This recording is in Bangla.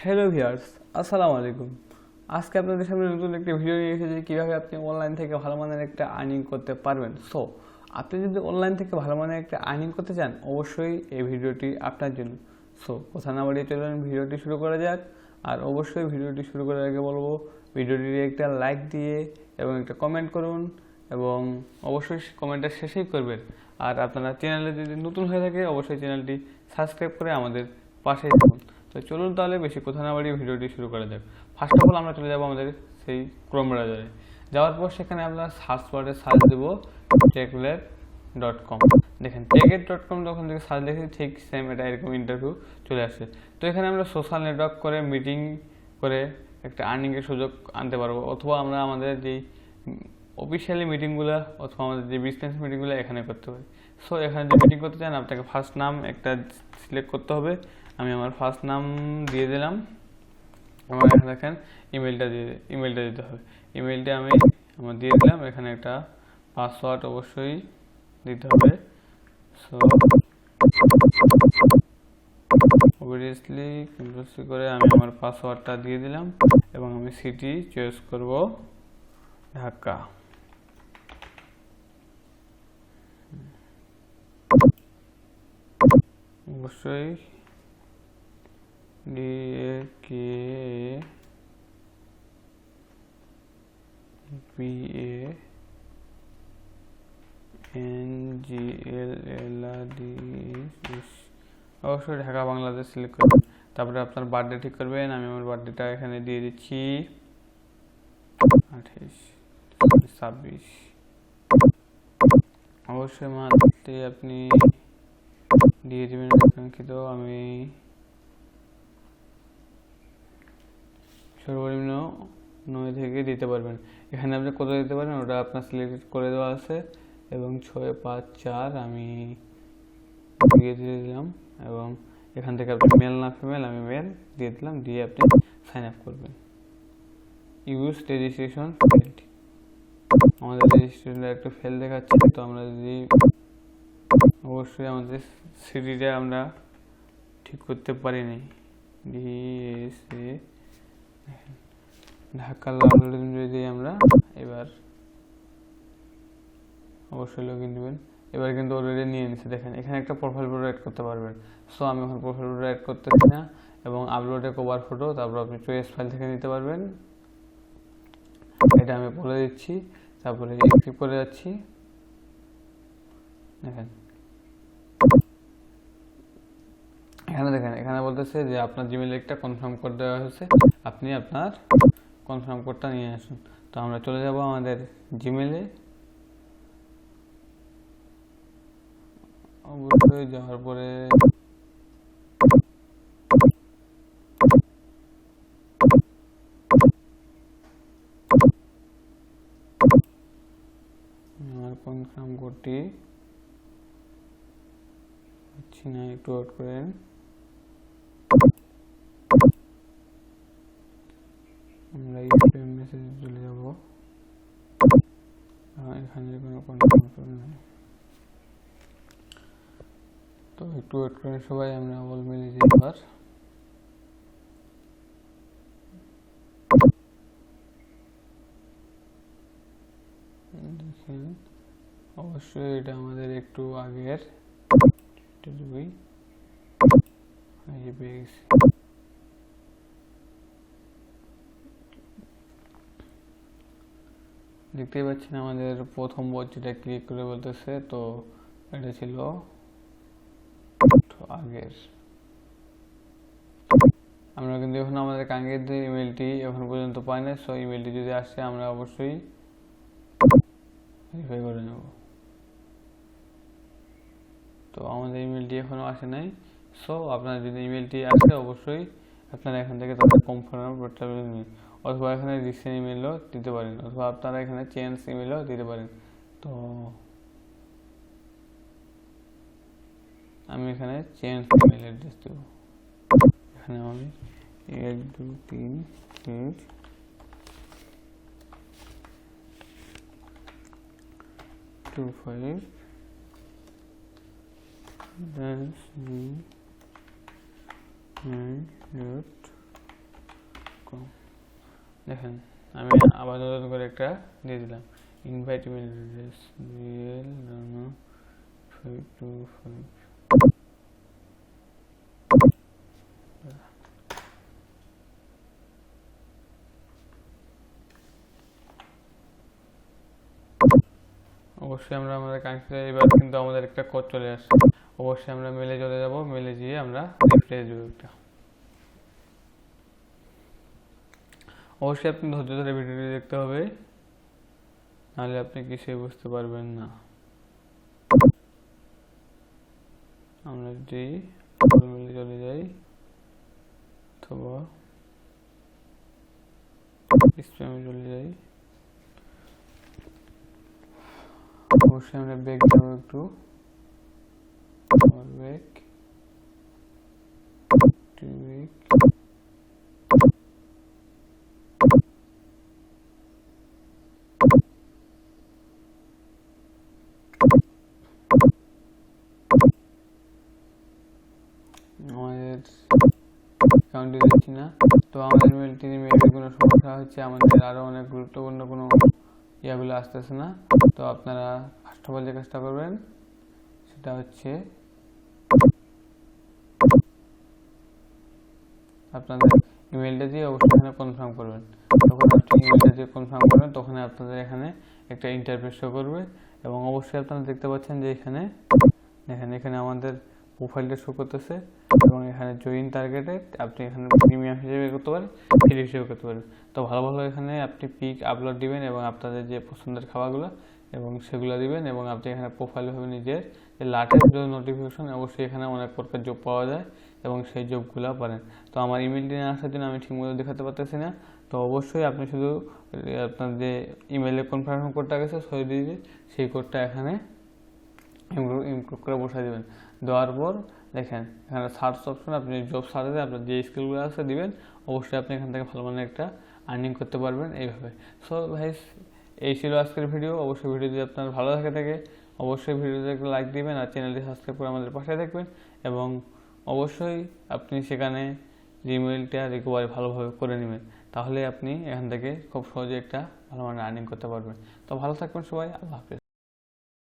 হ্যালো ভিউয়ার্স, আসসালামু আলাইকুম। আজকে আপনাদের সামনে নতুন একটা ভিডিও নিয়ে এসেছি কীভাবে আপনি অনলাইন থেকে ভালো মানের একটা আর্নিং করতে পারবেন। সো আপনি যদি অনলাইন থেকে ভালো মানের একটা আর্নিং করতে চান, অবশ্যই এই ভিডিওটি আপনার জন্য। সো কথা না বাড়িয়ে চলুন ভিডিওটি শুরু করা যাক। আর অবশ্যই ভিডিওটি শুরু করার আগে বলবো, ভিডিওটির একটা লাইক দিয়ে এবং একটা কমেন্ট করুন, এবং অবশ্যই কমেন্টটা শেষেই করবেন। আর আপনারা চ্যানেলে যদি নতুন হয়ে থাকে, অবশ্যই চ্যানেলটি সাবস্ক্রাইব করে আমাদের পাশেই থাকুন। তো চলুন তাহলে বেশি কথা না বাড়িয়ে ভিডিওটি শুরু করা যাক। ফার্স্ট অফ অল আমরা চলে যাবো আমাদের সেই ক্রোম ব্রাউজারে। যাওয়ার পর সেখানে আমরা সার্চ বারে সার্চ দেবো টেকলেট.com। দেখেন টেকলেট.com যখন থেকে সার্চ দেখি ঠিক সেম এটা এরকম ইন্টারভিউ চলে আসে। তো এখানে আমরা সোশ্যাল নেটওয়ার্ক করে মিটিং করে একটা আর্নিংয়ের সুযোগ আনতে পারবো, অথবা আমরা আমাদের যেই অফিসিয়ালি মিটিংগুলো অথবা আমাদের যে বিজনেস মিটিংগুলো এখানে করতে পারি। সো এখানে যে মিটিং করতে চান আপনাকে ফার্স্ট নাম একটা সিলেক্ট করতে হবে। আমি আমার ফার্স্ট নাম দিয়ে দিলাম। আমার এখানে দেখেন ইমেলটা দিতে হবে। ইমেলটা আমি আমার দিয়ে দিলাম। এখানে একটা পাসওয়ার্ড অবশ্যই দিতে হবে। সো অবভিয়াসলি কম্পালসারি করে আমি আমার পাসওয়ার্ডটা দিয়ে দিলাম এবং আমি সিটি চয়েস করব ঢাকা। অবশ্যই অবশ্যই ঢাকা বাংলাদেশ সিলেক্ট করবেন। তারপরে আপনার বার্থডে ঠিক করবেন। আমি আমার বার্থডেটা এখানে দিয়ে দিচ্ছি 28/26। অবশ্যই মাসটি আপনি দিয়ে দেবেন আকাঙ্ক্ষিত। আমি সর্বনিম্ন 9 থেকে দিতে পারবেন। এখানে আপনি কত দিতে পারেন ওটা আপনার সিলেক্ট করে দেওয়া আছে, এবং 6/5/4 আমি দিয়ে দিলাম। এবং এখান থেকে আপনি মেল না ফিমেল, আমি মেল দিয়ে দিলাম, দিয়ে আপনি সাইন আপ করবেন। Use registration failed. আমাদের রেজিস্ট্রেশনটা একটু ফেল দেখাচ্ছে। তো আমরা যদি অবশ্যই আমাদের সিটিটা আমরা ঠিক করতে পারিনি। ডিএসএ ঢাকা লার্ন যদি আমরা এবার অবশ্যই লগ ইন দেবেন। এবার কিন্তু অলরেডি নিয়ে নিচ্ছে। দেখেন এখানে একটা প্রোফাইল ফটো অ্যাড করতে পারবেন। সো আমি এখন প্রোফাইল ফটো অ্যাড করতেছি না, এবং আপলোডে কভার ফটো তারপর আপনি চয়েস ফাইল থেকে নিতে পারবেন। এটা আমি বলে দিচ্ছি। তারপরে ক্লিক করে যাচ্ছি। দেখেন এখানে বলতেছে যে আপনার জিমেইল একটা কনফার্ম কোড দেওয়া হয়েছে, আপনি আপনার কনফার্ম কোডটা নিয়ে আসুন। তো আমরা চলে যাব আমাদের জিমেইলে। অবশ্যই যাওয়ার পরে আমার কনফার্ম কোডটি হচ্ছে না, একটু ওয়েট করেন। আমরা ইউপিএম মেসেজে চলে যাব। এখানে কোনো কনফার্ম কোড নেই, তো একটু ওয়েট করেন সবাই। আমরা অল মেলে যাই এবার। দেখেন অবশ্যই এটা আমাদের একটু আগের। দেখতেই পাচ্ছেন আমাদের প্রথম যেটা ক্লিক করে বলতেছে, তো এটা ছিল আগের। আমরা কিন্তু এখন আমাদের কাঙ্ক্ষিত ইমেলটি এখন পর্যন্ত পাই না। সো ইমেলটি যদি আসে আমরা অবশ্যই ভেরিফাই করে নেব। তো আমাদের ইমেলটি এখনো আসে নাই। সো আপনার যদি ইমেলটি আসে অবশ্যই আপনারা এখান থেকে তাদের কনফার্ম করতে পারবেন, অথবা এখানে রিসেন্ট ইমেলও দিতে পারেন, অথবা আপনারা এখানে চেঞ্জ ইমেলও দিতে পারেন। তো আমি এখানে চেঞ্জ ইমেল অ্যাড্রেস দেব। এখানে আমি 1 2 3 4 2 5 that's me 9 কম। দেখেন আমি আবার নতুন করে একটা দিয়ে দিলাম, ইনভাইট ইমেল অ্যাড্রেস juyel 525। অবশ্যই আমরা আমাদের কানেক্টে এবার কিন্তু আমাদের একটা কোড চলে আসছে। অবশ্যই আমরা মেলে চলে যাব, মেলে গিয়ে আমরা রিফ্রেশ দেবো একটা। অবশ্যই আপনি ধৈর্য ধরে ভিডিওটি দেখতে হবে, নাহলে আপনি কিছুই বুঝতে পারবেন না। আমরা যদি মেলে চলে যাই অথবা স্প্যামে চলে যাই, অবশ্যই আমরা ব্যাক দেবো একটু, ব্যাক টু উইক। আমাদের অ্যাকাউন্টে দিচ্ছি না, তো আমাদের মেলটি মেবি কোনো সমস্যা হচ্ছে, আমাদের আরও অনেক গুরুত্বপূর্ণ কোনো ইয়াগুলো আসতেছে না। তো আপনারা ফার্স্ট অফ অল যে কাজটা করবেন সেটা হচ্ছে আপনাদের ইমেলটা দিয়ে অবশ্যই এখানে কনফার্ম করবেন। যখন আপনি ইমেলটা দিয়ে কনফার্ম করবেন তখন আপনাদের এখানে একটা ইন্টারফেস শো করবে, এবং অবশ্যই আপনারা দেখতে পাচ্ছেন যে এখানে দেখেন এখানে আমাদের প্রোফাইলটা শো করতেছে, এবং এখানে জয়েন টার্গেটেড আপনি এখানে প্রিমিয়াম হিসেবে করতে পারেন, ফ্রি হিসেবে করতে পারেন। তো ভালো ভালো এখানে আপনি পিক আপলোড দিবেন এবং আপনাদের যে পছন্দের খাবারগুলো এবং সেগুলো দিবেন, এবং আপনি এখানে প্রোফাইল হবে নিজের যে লাটেস্ট জব নোটিফিকেশন, অবশ্যই এখানে অনেক প্রকার জব পাওয়া যায় এবং সেই জবগুলো পারেন। তো আমার ইমেলটি নিয়ে আসার জন্য আমি ঠিকমতো দেখাতে পারতেছি না, তো অবশ্যই আপনি শুধু আপনার যে ইমেলে কনফার্ম কোডটা গেছে সই দিয়ে সেই কোডটা এখানে ইমপ্রুভ করে বসাই দেবেন। দেওয়ার পর দেখেন এখানে সার্চ অপশন, আপনি জব সার্চে আপনার যে স্কিলগুলো আছে দিবেন, অবশ্যই আপনি এখান থেকে ভালো মানের একটা আর্নিং করতে পারবেন এইভাবে। সো ভাইস এই ছিল আজকের ভিডিও। অবশ্যই ভিডিও যদি আপনার ভালো থাকে অবশ্যই ভিডিওতে একটা লাইক দিবেন আর চ্যানেলটি সাবস্ক্রাইব করে আমাদের পাশে থাকবেন, এবং অবশ্যই আপনি সেখানে জিমেইলটা রিকভারি ভালোভাবে করে নেবেন, তাহলে আপনি এখান থেকে খুব সহজে একটা ভালো মানের আর্নিং করতে পারবেন। তো ভালো থাকবেন সবাই, আল্লাহ হাফেজ।